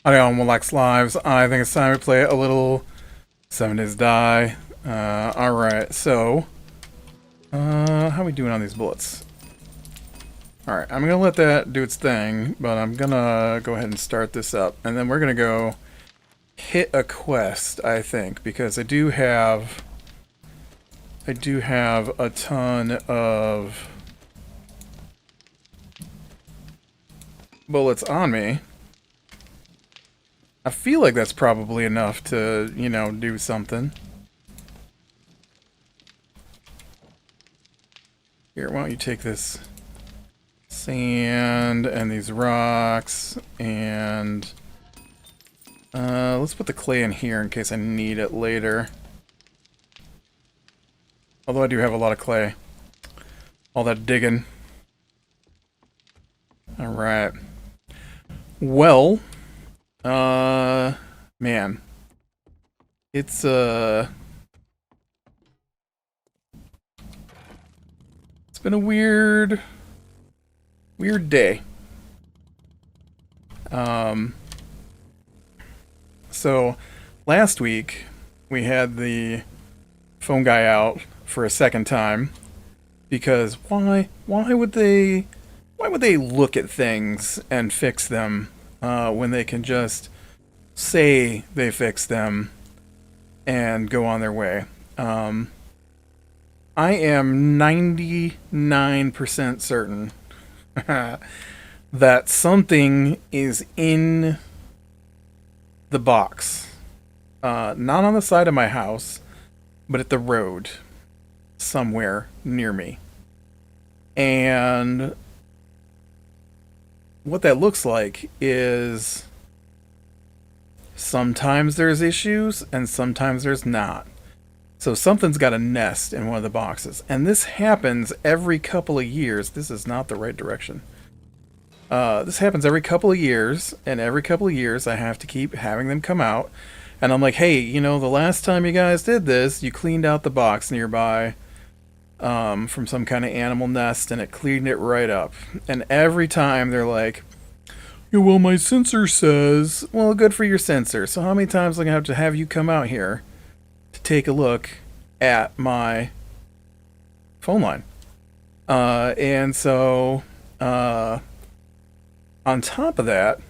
I don't want Lex Lives. I think it's time to play a little 7 Days Die. Alright, so how are we doing on these bullets? Alright, I'm gonna let that do its thing, but I'm gonna go ahead and start this up, and then we're gonna go hit a quest, I think, because I do have a ton of bullets on me. I feel like that's probably enough to, you know, do something. Here, why don't you take this sand and these rocks, and let's put the clay in here in case I need it later. Although I do have a lot of clay. All that digging. Alright. Well, man. It's been a weird day. So last week we had the phone guy out for a second time because why would they look at things and fix them when they can just say they fixed them and go on their way? I am 99% certain that something is in the box. Not on the side of my house, but at the road somewhere near me. And what that looks like is sometimes there's issues and sometimes there's not. So something's got a nest in one of the boxes. And this happens every couple of years. This is not the right direction. This happens every couple of years, and every couple of years I have to keep having them come out. And I'm like, hey, you know, the last time you guys did this, you cleaned out the box nearby from some kind of animal nest, and it cleaned it right up. And every time they're like, yeah, well, my sensor says, well, good for your sensor. So how many times am I going to have to have you come out here to take a look at my phone line? And so, on top of that,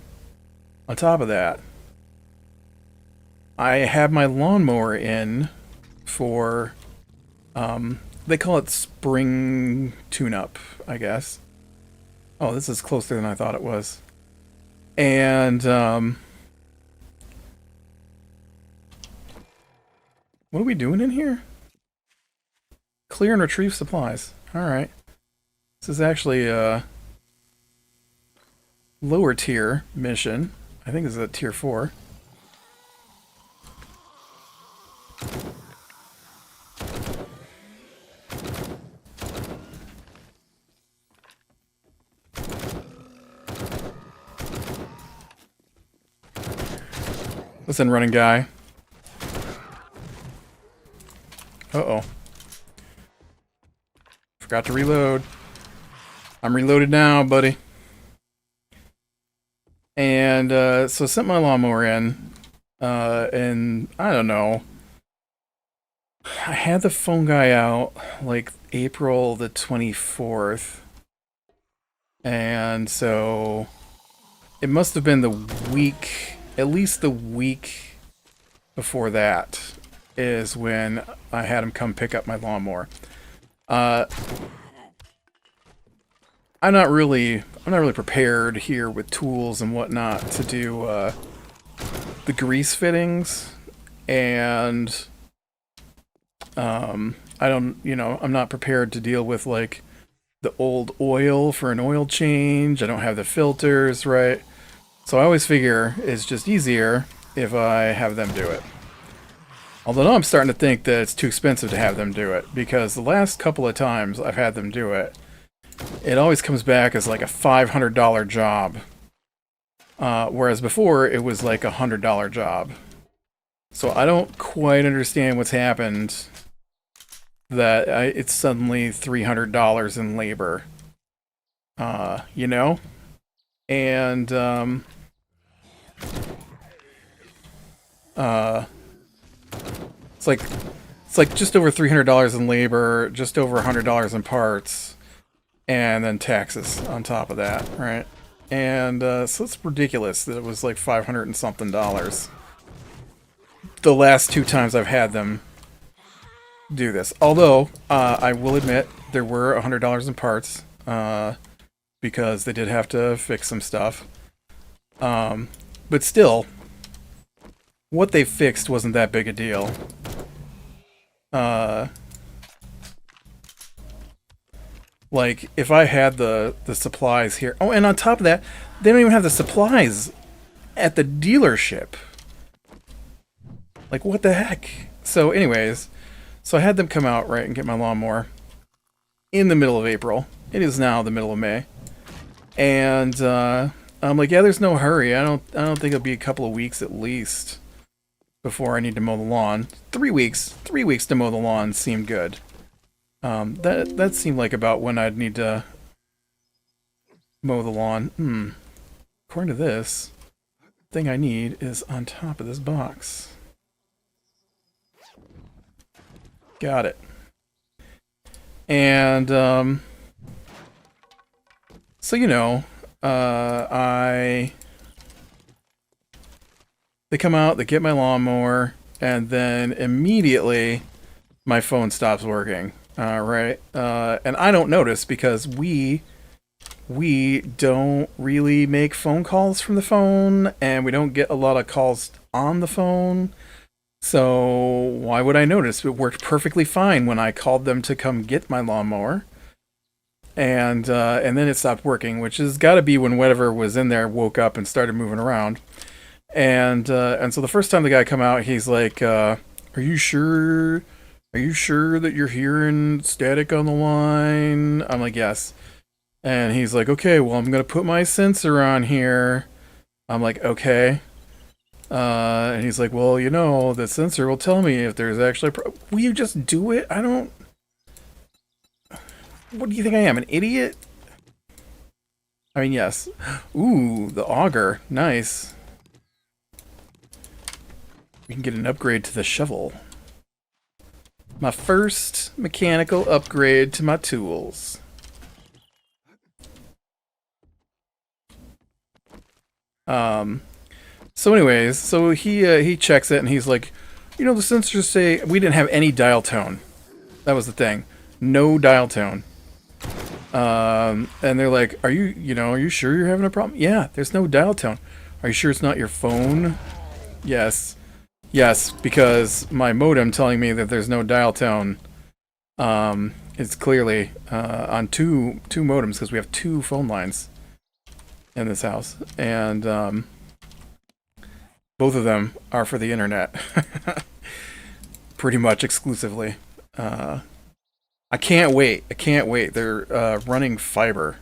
I have my lawnmower in for, they call it spring tune-up, I guess. Oh, this is closer than I thought it was. And, what are we doing in here? Clear and retrieve supplies. Alright. This is actually a lower tier mission. I think this is a tier 4. Listen, running guy. Uh-oh. Forgot to reload. I'm reloaded now, buddy. And, so I sent my lawnmower in, and I don't know. I had the phone guy out, like, April the 24th. And so it must have been the week, at least the week before that is when I had him come pick up my lawnmower. I'm not really prepared here with tools and whatnot to do the grease fittings, and I'm not prepared to deal with like the old oil for an oil change. I don't have the filters, right? So I always figure it's just easier if I have them do it. Although now I'm starting to think that it's too expensive to have them do it, because the last couple of times I've had them do it, it always comes back as like a $500 job. Whereas before, it was like a $100 job. So I don't quite understand what's happened that it's suddenly $300 in labor. You know? And, it's like just over $300 in labor, just over $100 in parts, and then taxes on top of that, right? And so it's ridiculous that it was like $500 and something dollars. The last two times I've had them do this. Although, I will admit, there were $100 in parts, because they did have to fix some stuff. But still, what they fixed wasn't that big a deal. Like, if I had the supplies here... Oh, and on top of that, they don't even have the supplies at the dealership. Like, what the heck? So, anyways, so I had them come out, right, and get my lawnmower in the middle of April. It is now the middle of May. And, I'm like, yeah, there's no hurry. I don't think it'll be a couple of weeks at least before I need to mow the lawn. 3 weeks. 3 weeks to mow the lawn seemed good. That seemed like about when I'd need to mow the lawn. According to this, the thing I need is on top of this box. Got it. And, so, you know, they come out, they get my lawnmower, and then immediately my phone stops working. Right? And I don't notice because we don't really make phone calls from the phone, and we don't get a lot of calls on the phone. So why would I notice? It worked perfectly fine when I called them to come get my lawnmower. And then it stopped working, which has got to be when whatever was in there woke up and started moving around. And so the first time the guy come out, he's like, "Are you sure? Are you sure that you're hearing static on the line?" I'm like, "Yes." And he's like, "Okay, well, I'm gonna put my sensor on here." I'm like, "Okay." And he's like, "Well, you know, the sensor will tell me if there's actually will you just do it? I don't... What do you think I am, an idiot?" I mean, yes. Ooh, the auger. Nice. We can get an upgrade to the shovel. My first mechanical upgrade to my tools. So anyways, so he checks it and he's like, "You know, the sensors say..." We didn't have any dial tone. That was the thing. No dial tone. And they're like, are you sure you're having a problem?" "Yeah, there's no dial tone." "Are you sure it's not your phone?" "Yes." "Yes, because my modem telling me that there's no dial tone. It's clearly on two modems, because we have two phone lines in this house, and both of them are for the internet, pretty much exclusively. I can't wait. I can't wait. They're running fiber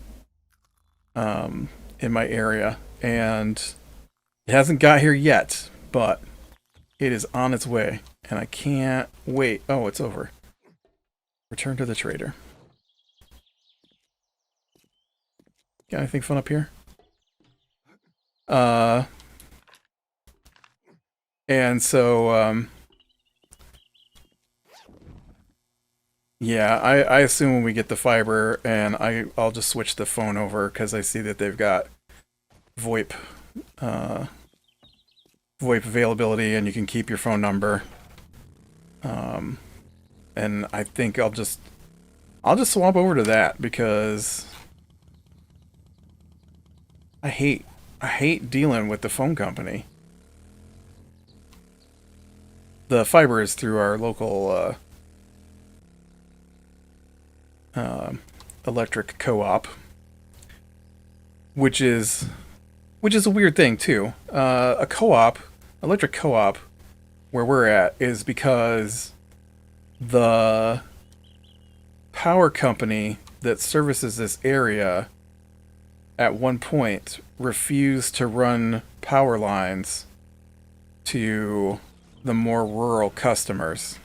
in my area, and it hasn't got here yet, but it is on its way, and I can't wait. Oh, it's over. Return to the trader. Got anything fun up here? And so, yeah, I assume when we get the fiber, and I'll just switch the phone over, because I see that they've got VoIP, VoIP availability, and you can keep your phone number. And I think I'll just swap over to that, because I hate dealing with the phone company. The fiber is through our local electric co-op, which is a weird thing too. A co-op, electric co-op, where we're at, is because the power company that services this area at one point refused to run power lines to the more rural customers.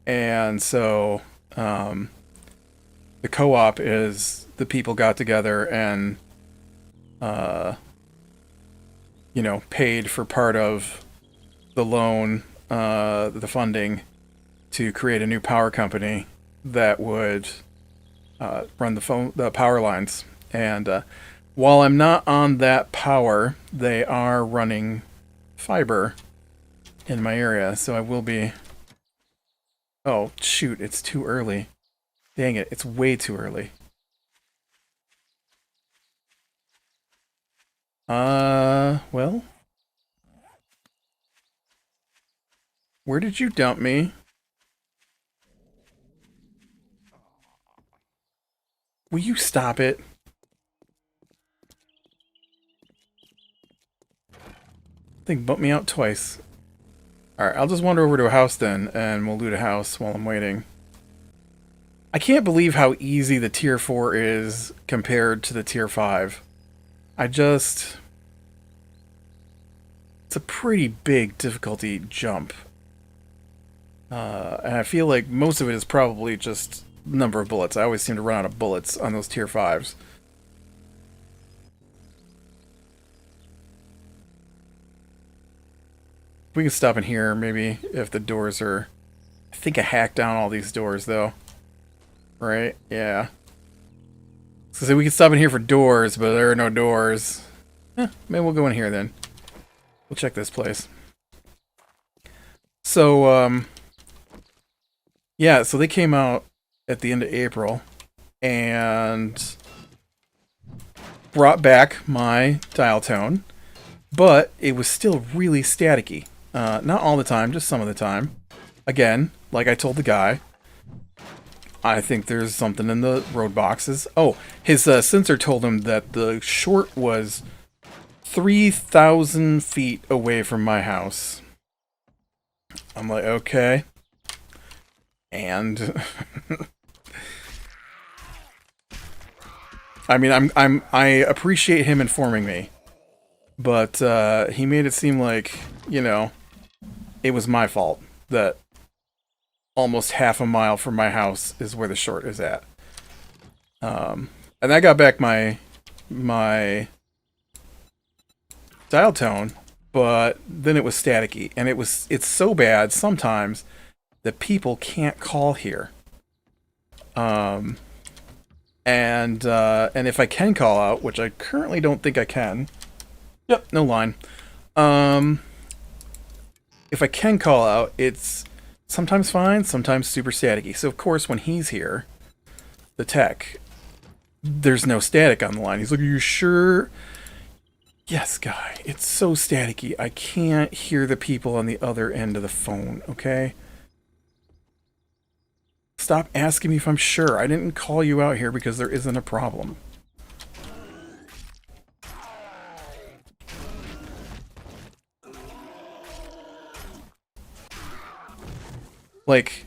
And so the co-op is the people got together and paid for part of the loan, the funding, to create a new power company that would run the power lines. And while I'm not on that power, they are running fiber in my area, so I will be... Oh, shoot, it's too early. Dang it, it's way too early. Well... Where did you dump me? Will you stop it? Thing bumped me out twice. Alright, I'll just wander over to a house then, and we'll loot a house while I'm waiting. I can't believe how easy the tier 4 is compared to the tier 5. It's a pretty big difficulty jump. And I feel like most of it is probably just number of bullets. I always seem to run out of bullets on those tier 5s. We can stop in here, maybe, if the doors are... I think I hacked down all these doors, though. Right? Yeah. So we can stop in here for doors, but there are no doors. Maybe we'll go in here, then. We'll check this place. So, yeah, so they came out at the end of April and brought back my dial tone, but it was still really staticky. Not all the time, just some of the time. Again, like I told the guy, I think there's something in the road boxes. Oh, his sensor told him that the short was 3,000 feet away from my house. I'm like, okay. And I mean, I appreciate him informing me, but he made it seem like, it was my fault that almost half a mile from my house is where the short is at. And I got back my dial tone, but then it was staticky, and it's so bad sometimes that people can't call here. And if I can call out, which I currently don't think I can. Yep, no line. If I can call out, it's sometimes fine, sometimes super staticky. So of course when he's here, the tech, there's no static on the line. He's like, are you sure? Yes, guy, it's so staticky. I can't hear the people on the other end of the phone, okay? Stop asking me if I'm sure. I didn't call you out here because there isn't a problem. Like,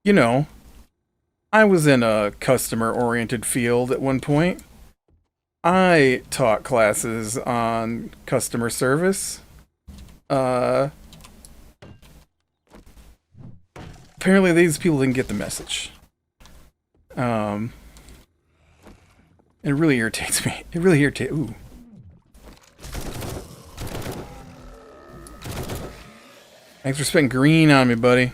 I was in a customer-oriented field at one point. I taught classes on customer service. Apparently these people didn't get the message. It really irritates me. It really irritates... Ooh. Thanks for spending green on me, buddy.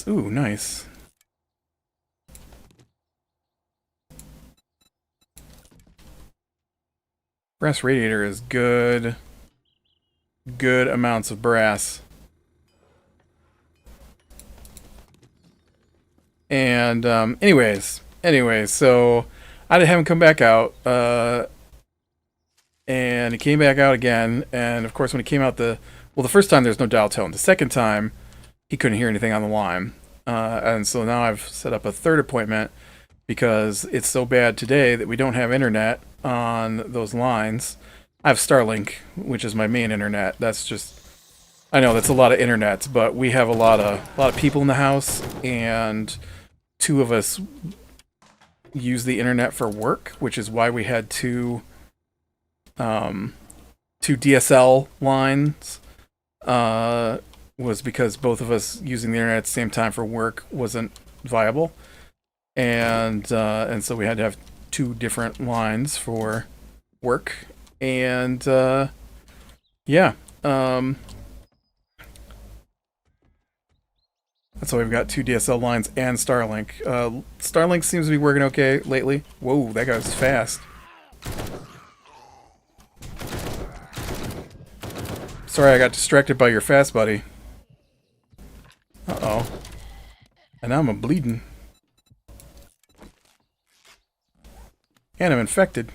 Ooh, nice. Brass radiator is good. Good amounts of brass. And, anyways, so I had to have him come back out, and he came back out again, and of course when he came out the first time there's no dial tone. The second time, he couldn't hear anything on the line. And so now I've set up a third appointment because it's so bad today that we don't have internet. on those lines. I have Starlink, which is my main internet. That's just, I know that's a lot of internets, but we have a lot of people in the house, and two of us use the internet for work, which is why we had two DSL lines. Was because both of us using the internet at the same time for work wasn't viable, and so we had to have two different lines for work, and yeah, that's why we've got two DSL lines and Starlink. Starlink seems to be working okay lately. Whoa, that guy was fast. Sorry, I got distracted by your fast buddy. Uh-oh. And now I'm bleeding. And I'm infected.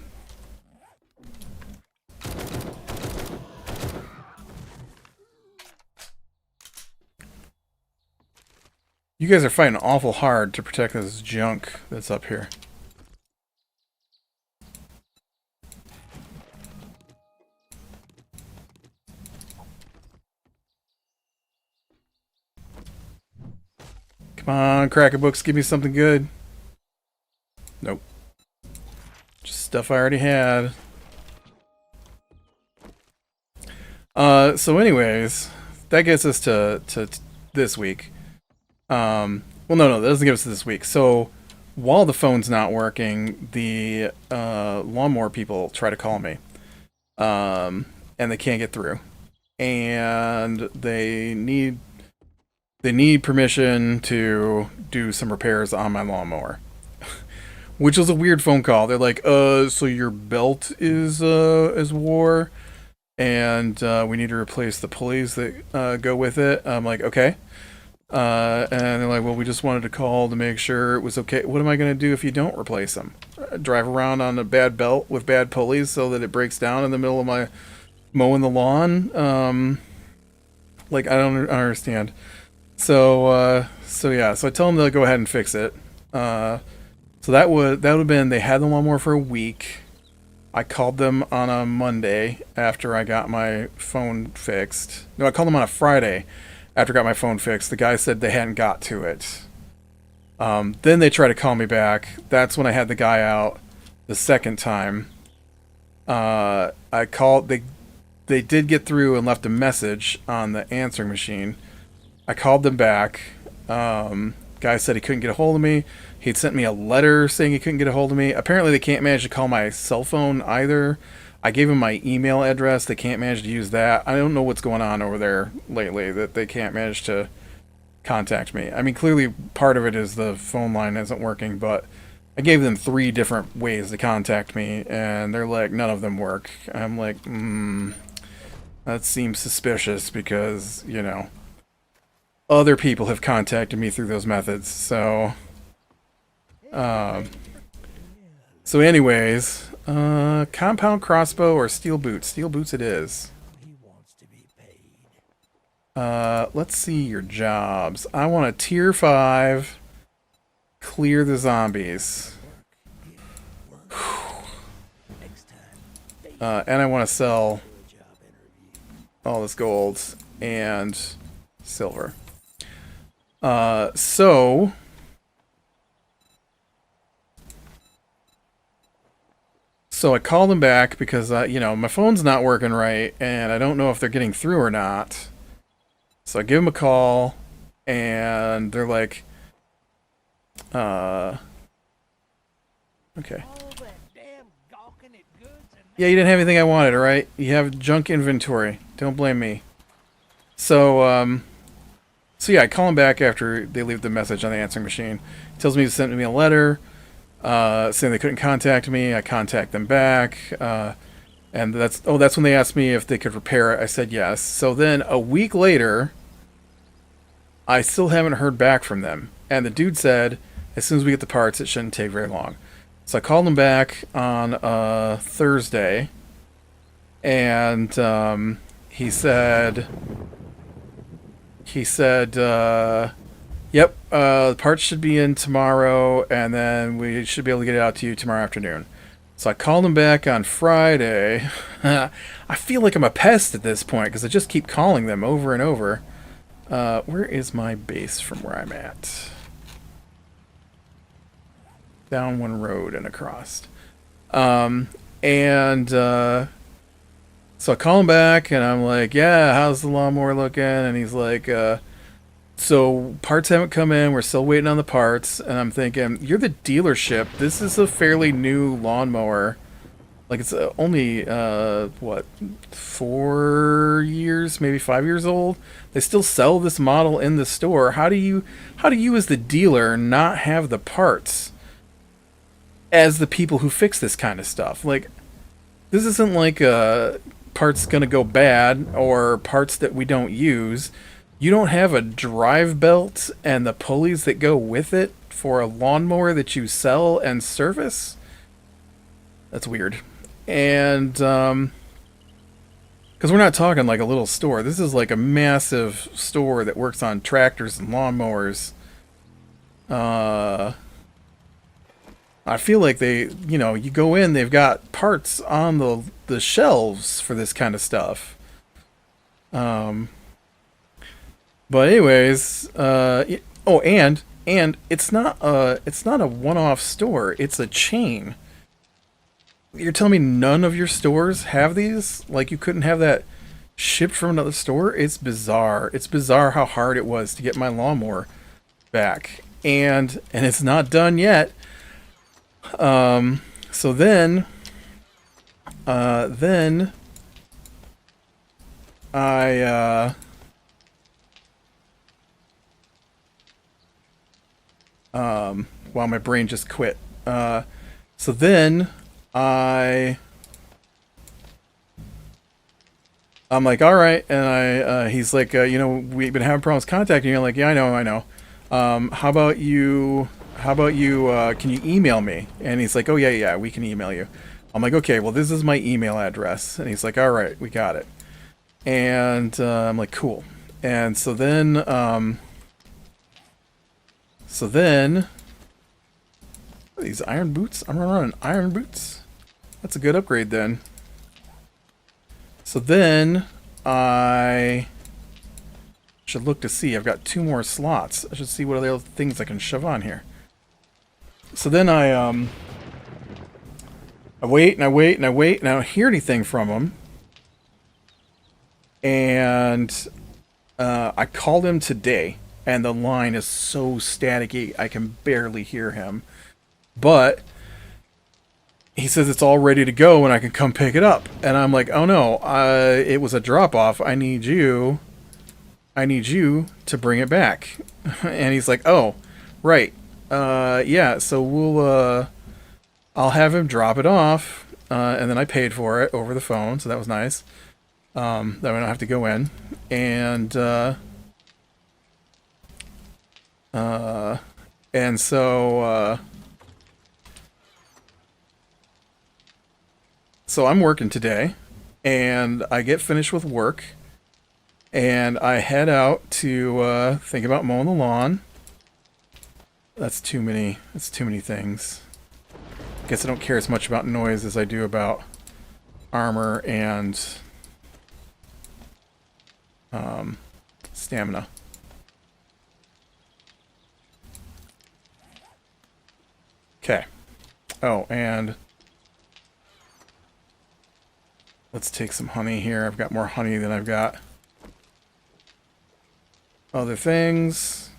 You guys are fighting awful hard to protect this junk that's up here. Come on, Cracker Books, give me something good. Nope. Just stuff I already had. So anyways, that gets us to this week. Well, no, that doesn't get us to this week. So, while the phone's not working, the lawnmower people try to call me. And they can't get through. And they need permission to do some repairs on my lawnmower. Which was a weird phone call. They're like, so your belt is wore, and we need to replace the pulleys that go with it. I'm like, okay. And they're like, well, we just wanted to call to make sure it was okay. What am I going to do if you don't replace them? Drive around on a bad belt with bad pulleys so that it breaks down in the middle of my mowing the lawn? Like, I don't understand. So yeah, so I tell them to go ahead and fix it. So that would have been, they had the lawnmower for a week. I called them on a Monday after I got my phone fixed. No, I called them on a Friday after I got my phone fixed. The guy said they hadn't got to it. Then they tried to call me back. That's when I had the guy out the second time. I called, they did get through and left a message on the answering machine. I called them back. Guy said he couldn't get a hold of me. He'd sent me a letter saying he couldn't get a hold of me. Apparently they can't manage to call my cell phone either. I gave him my email address. They can't manage to use that. I don't know what's going on over there lately that they can't manage to contact me. I mean, clearly part of it is the phone line isn't working, but I gave them 3 different ways to contact me, and they're like, none of them work. I'm like, that seems suspicious because, you know, other people have contacted me through those methods. So anyways, compound crossbow or steel boots? Steel boots it is. Let's see your jobs. I want a tier 5 clear the zombies. And I want to sell all this gold and silver. So I called them back because, you know, my phone's not working right, and I don't know if they're getting through or not. So I give them a call, and they're like, okay. Yeah, you didn't have anything I wanted, alright? You have junk inventory. Don't blame me. So yeah, I call them back after they leave the message on the answering machine. He tells me to send me a letter, saying they couldn't contact me. I contact them back, and that's when they asked me if they could repair it. I said yes. So then a week later, I still haven't heard back from them. And the dude said, as soon as we get the parts, it shouldn't take very long. So I called him back on Thursday, and he said, yep, the parts should be in tomorrow, and then we should be able to get it out to you tomorrow afternoon. So I called him back on Friday. I feel like I'm a pest at this point because I just keep calling them over and over. Where is my base from where I'm at? Down one road and across. So I call him back and I'm like, yeah, how's the lawnmower looking? And he's like, so parts haven't come in. We're still waiting on the parts. And I'm thinking, you're the dealership. This is a fairly new lawnmower. Like it's only, what, 4 years, maybe 5 years old. They still sell this model in the store. How do you as the dealer not have the parts as the people who fix this kind of stuff? Like, this isn't like parts gonna go bad or parts that we don't use. You don't have a drive belt and the pulleys that go with it for a lawnmower that you sell and service? That's weird. And because we're not talking like a little store. This is like a massive store that works on tractors and lawnmowers. I feel like they, you go in, they've got parts on the shelves for this kind of stuff. But anyways, and it's not a one-off store. It's a chain. You're telling me none of your stores have these? Like you couldn't have that shipped from another store? It's bizarre. It's bizarre how hard it was to get my lawnmower back. And it's not done yet. So then I, wow, my brain just quit. So then I'm like, all right. And he's like, we've been having problems contacting you. I'm like, yeah, I know. How about you, can you email me? And he's like, oh yeah, we can email you. I'm like, okay, well, this is my email address. And he's like, all right, we got it. And I'm like, cool. And so then, these iron boots? I'm running iron boots? That's a good upgrade then. So then I should look to see. I've got 2 more slots. I should see what other things I can shove on here. So then I wait and I wait and I wait and I don't hear anything from him. And I called him today and the line is so staticky I can barely hear him. But he says it's all ready to go and I can come pick it up. And I'm like, oh no, it was a drop off. I need you to bring it back. And he's like, oh, right. Yeah, so I'll have him drop it off. And then I paid for it over the phone. So that was nice. That way I don't have to go in. And so I'm working today, and I get finished with work, and I head out to think about mowing the lawn. That's too many things. Guess I don't care as much about noise as I do about armor and stamina. Okay. Oh, and let's take some honey here. I've got more honey than I've got other things.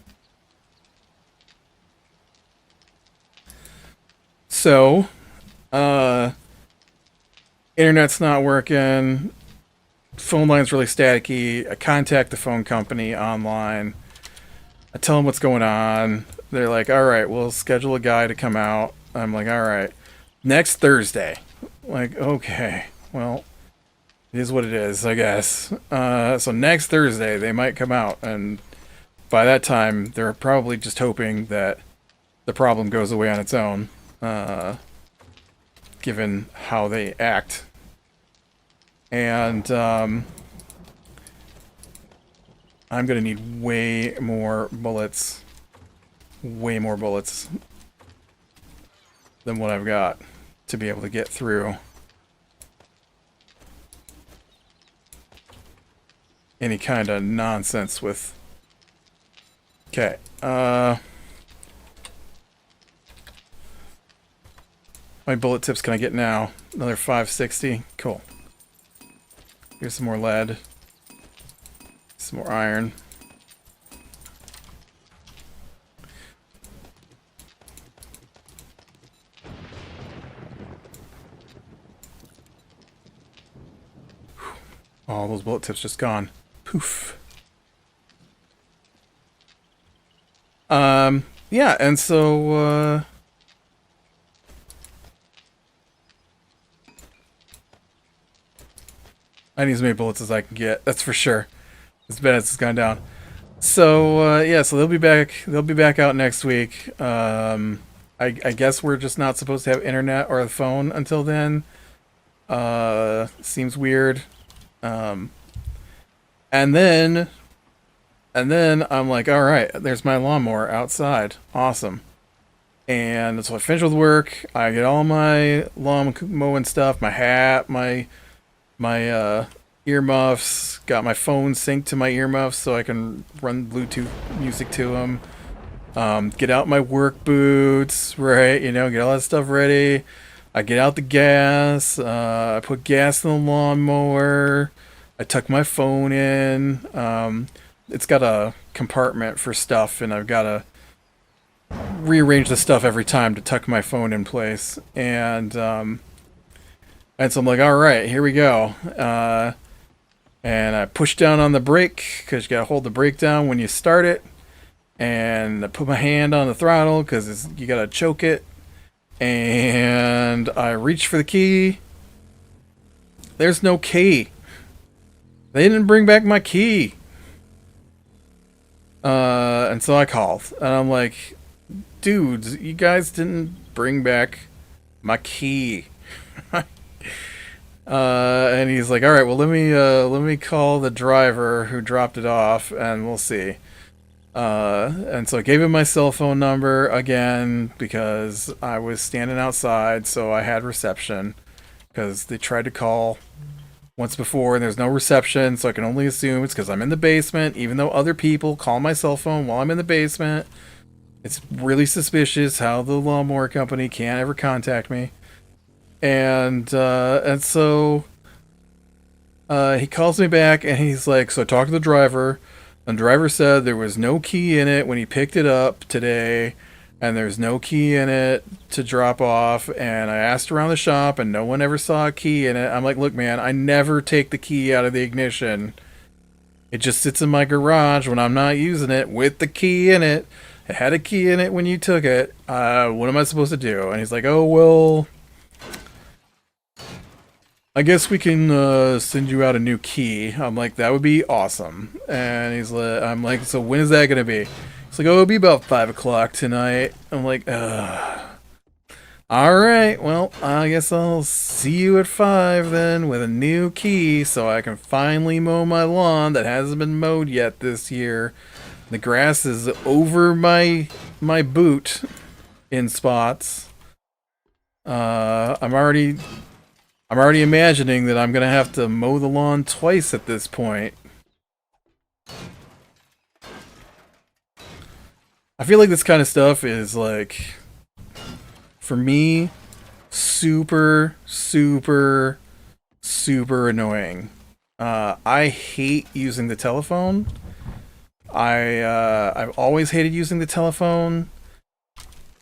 So, internet's not working. Phone line's really staticky. I contact the phone company online. I tell them what's going on. They're like, all right, we'll schedule a guy to come out. I'm like, all right, next Thursday. Like, okay, well, it is what it is, I guess. So next Thursday, they might come out. And by that time, they're probably just hoping that the problem goes away on its own. Given how they act. And I'm going to need way more bullets. Way more bullets than what I've got. to be able to get through any kind of nonsense with... Okay, how many bullet tips can I get now? Another 560? Cool. Here's some more lead. Some more iron. All those bullet tips just gone. Poof. Yeah, and so, I need as many bullets as I can get, that's for sure. As bad as it's gone down. So, yeah, so they'll be back out next week. I guess we're just not supposed to have internet or a phone until then. Seems weird. And then I'm like, all right, there's my lawnmower outside. Awesome. And so I finish with work. I get all my lawn mowing stuff, my hat, my earmuffs. Got my phone synced to my earmuffs so I can run Bluetooth music to them. Get out my work boots, right? You know, get all that stuff ready. I get out the gas. I put gas in the lawnmower. I tuck my phone in. It's got a compartment for stuff, and I've got to rearrange the stuff every time to tuck my phone in place. And so I'm like, all right, here we go. And I push down on the brake because you got to hold the brake down when you start it. And I put my hand on the throttle because you got to choke it. And I reach for the key. There's no key. They didn't bring back my key. And so I called. And I'm like, dudes, you guys didn't bring back my key. And he's like, all right, well, let me call the driver who dropped it off, and we'll see. And so I gave him my cell phone number again because I was standing outside, so I had reception. Because they tried to call once before, and there's no reception, so I can only assume it's because I'm in the basement, even though other people call my cell phone while I'm in the basement. It's really suspicious how the lawnmower company can't ever contact me. And so he calls me back, and he's like, so I talked to the driver, and the driver said there was no key in it when he picked it up today, and there's no key in it to drop off, and I asked around the shop, and no one ever saw a key in it. I'm like, look, man, I never take the key out of the ignition. It just sits in my garage when I'm not using it with the key in it. It had a key in it when you took it. What am I supposed to do? And he's like, oh, well, I guess we can send you out a new key. I'm like, that would be awesome. And I'm like, so when is that going to be? He's like, oh, it'll be about 5 o'clock tonight. I'm like, all right, well, I guess I'll see you at 5 then with a new key so I can finally mow my lawn that hasn't been mowed yet this year. The grass is over my boot in spots. I'm already imagining that I'm gonna have to mow the lawn twice at this point. I feel like this kind of stuff is like, for me, super, super, super annoying. I hate using the telephone. I've always hated using the telephone.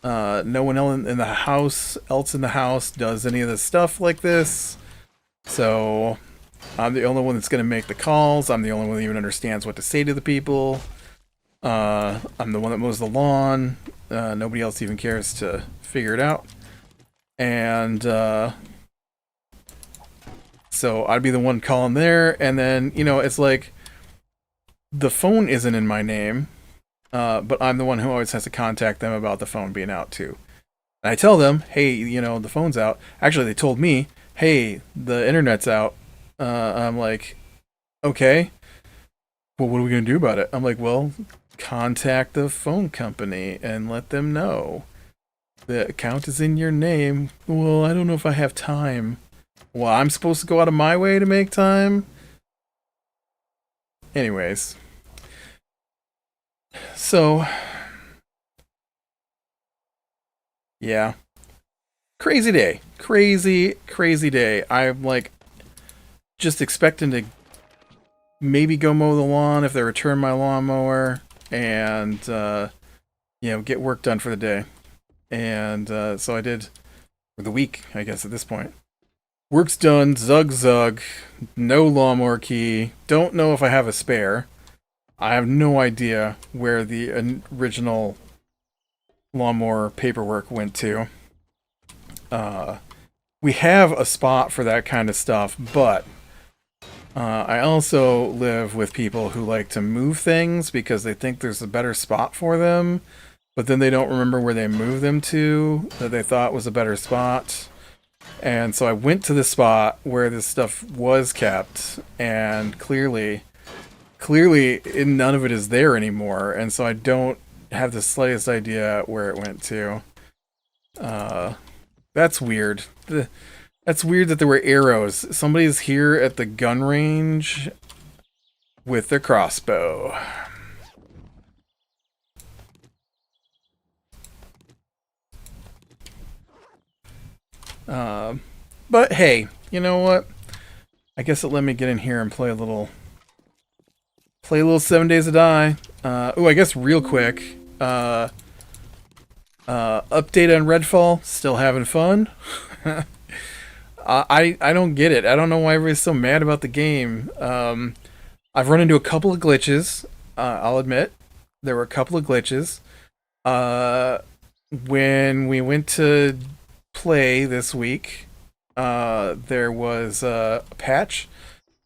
No one else in the house does any of this stuff like this. So I'm the only one that's going to make the calls. I'm the only one that even understands what to say to the people. I'm the one that mows the lawn. Nobody else even cares to figure it out. And so I'd be the one calling there. And then, it's like the phone isn't in my name. But I'm the one who always has to contact them about the phone being out too. And I tell them, hey, the phone's out. Actually, they told me, hey, the internet's out. I'm like, okay. Well, what are we going to do about it? I'm like, well, contact the phone company and let them know. The account is in your name. Well, I don't know if I have time. Well, I'm supposed to go out of my way to make time? Anyways. So, yeah. Crazy day. Crazy day. I'm like just expecting to maybe go mow the lawn if they return my lawnmower and, get work done for the day. And so I did for the week, I guess, at this point. Work's done, zug zug, no lawnmower key. Don't know if I have a spare. I have no idea where the original lawnmower paperwork went to. We have a spot for that kind of stuff, but I also live with people who like to move things because they think there's a better spot for them, but then they don't remember where they moved them to that they thought was a better spot. And so I went to the spot where this stuff was kept, and clearly none of it is there anymore, and so I don't have the slightest idea where it went to. That's weird. That's weird that there were arrows. Somebody's here at the gun range with their crossbow. But hey, you know what? I guess it let me get in here and play a little 7 Days to Die. I guess real quick, update on Redfall, still having fun. I don't get it. I don't know why everybody's so mad about the game. I've run into a couple of glitches. I'll admit there were a couple of glitches. When we went to play this week, there was a patch,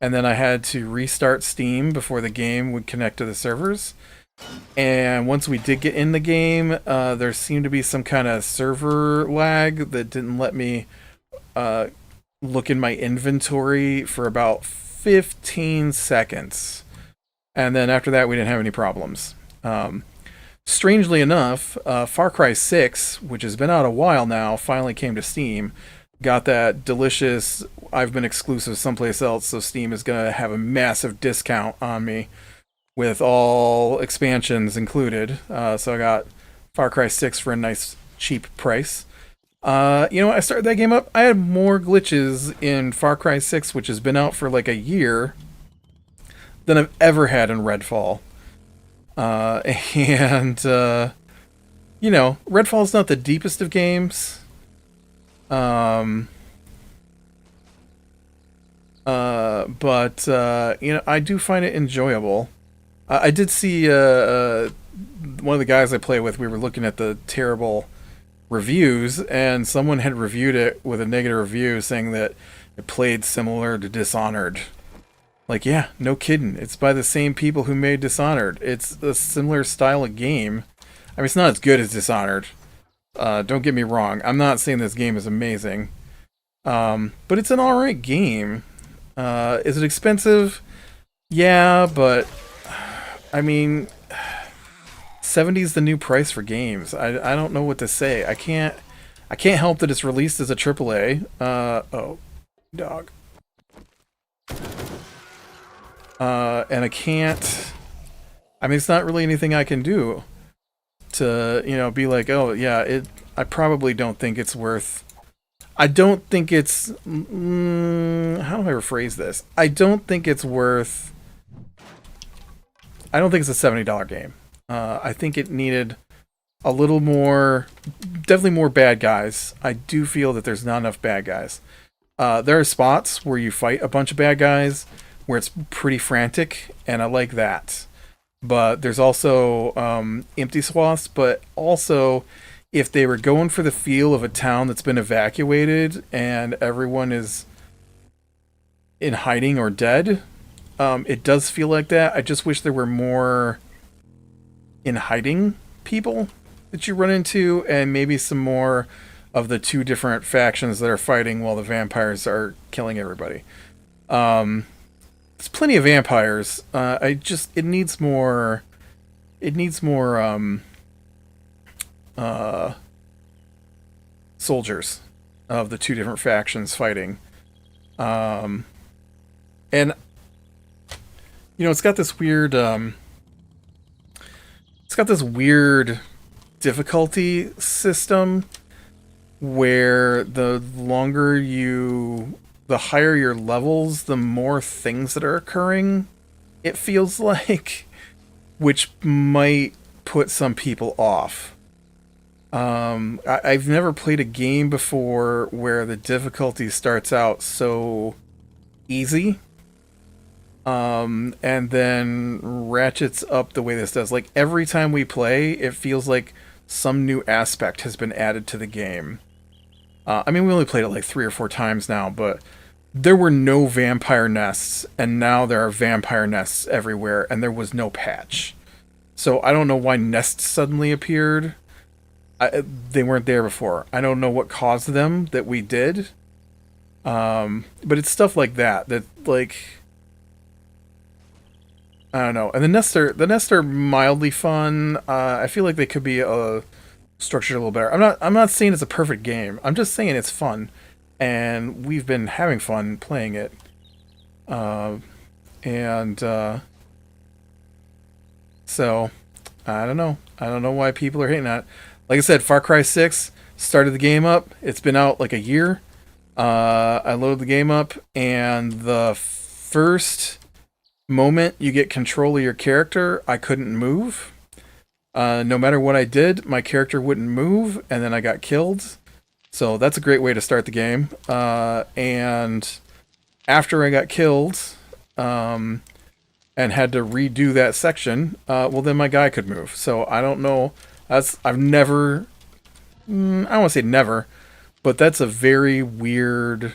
and then I had to restart Steam before the game would connect to the servers. And once we did get in the game, there seemed to be some kind of server lag that didn't let me look in my inventory for about 15 seconds. And then after that, we didn't have any problems. Strangely enough, Far Cry 6, which has been out a while now, finally came to Steam. Got that delicious, I've been exclusive someplace else, so Steam is going to have a massive discount on me with all expansions included. So I got Far Cry 6 for a nice, cheap price. I started that game up. I had more glitches in Far Cry 6, which has been out for like a year, than I've ever had in Redfall. Redfall's not the deepest of games. But I do find it enjoyable. I did see one of the guys I play with. We were looking at the terrible reviews, and someone had reviewed it with a negative review saying that it played similar to Dishonored. Like, yeah, no kidding. It's by the same people who made Dishonored. It's a similar style of game. I mean, it's not as good as Dishonored. Don't get me wrong. I'm not saying this game is amazing. But it's an alright game. Is it expensive? Yeah, but I mean, 70 is the new price for games. I don't know what to say. I can't help that it's released as a AAA. Dog. And I can't. I mean, it's not really anything I can do to, be like, oh yeah, I probably don't think it's worth. I don't think it's. How do I rephrase this? I don't think it's worth. I don't think it's a $70 game. I think it needed a little more, definitely more bad guys. I do feel that there's not enough bad guys. There are spots where you fight a bunch of bad guys where it's pretty frantic, and I like that. But there's also empty swaths, but also if they were going for the feel of a town that's been evacuated and everyone is in hiding or dead, it does feel like that. I just wish there were more in hiding people that you run into, and maybe some more of the two different factions that are fighting while the vampires are killing everybody. There's plenty of vampires. It needs more soldiers of the two different factions fighting. And it's got this weird difficulty system where the higher your levels, the more things that are occurring, it feels like, which might put some people off. I've never played a game before where the difficulty starts out so easy, and then ratchets up the way this does. Like, every time we play, it feels like some new aspect has been added to the game. I mean, we only played it like 3 or 4 times now, but there were no vampire nests, and now there are vampire nests everywhere, and there was no patch. So I don't know why nests suddenly appeared. They weren't there before. I don't know what caused them that we did. But it's stuff like that, like, I don't know. And the nests are mildly fun. I feel like they could be structured a little better. I'm not saying it's a perfect game. I'm just saying it's fun, and we've been having fun playing it. So I don't know. I don't know why people are hating that. Like I said, Far Cry 6 started the game up. It's been out like a year. I loaded the game up, and the first moment you get control of your character, I couldn't move. No matter what I did, my character wouldn't move, and then I got killed. So that's a great way to start the game. And after I got killed, and had to redo that section, well, then my guy could move. So I don't know. I've never, I don't want to say never, but that's a very weird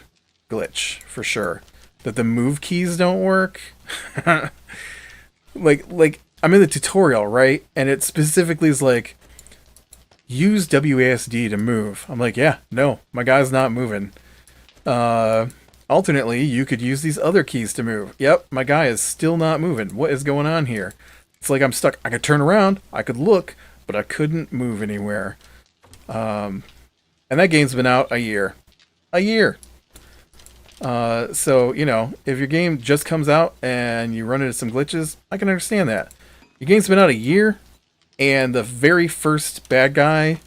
glitch for sure. That the move keys don't work. like I'm in the tutorial, right? And it specifically is like, use WASD to move. I'm like, yeah, no, my guy's not moving. Alternately, you could use these other keys to move. Yep, my guy is still not moving. What is going on here? It's like I'm stuck. I could turn around, I could look, but I couldn't move anywhere. And that game's been out a year. So, if your game just comes out and you run into some glitches, I can understand that. Your game's been out a year, and the very first bad guy,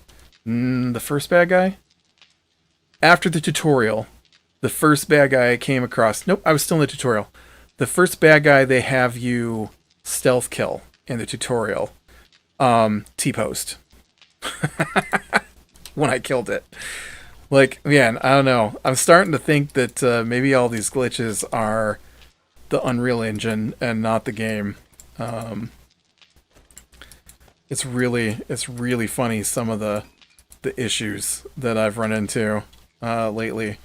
after the tutorial, the first bad guy I came across, nope, I was still in the tutorial. The first bad guy they have you stealth kill in the tutorial, T-post. When I killed it. Like, man, I don't know. I'm starting to think that maybe all these glitches are the Unreal Engine and not the game. It's really funny, some of the issues that I've run into lately.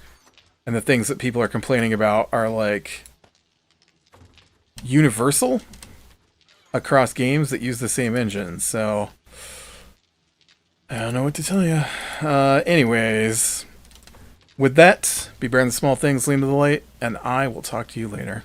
And the things that people are complaining about are like universal across games that use the same engine. So I don't know what to tell you. Anyways, with that, be bearing the small things, lean to the light, and I will talk to you later.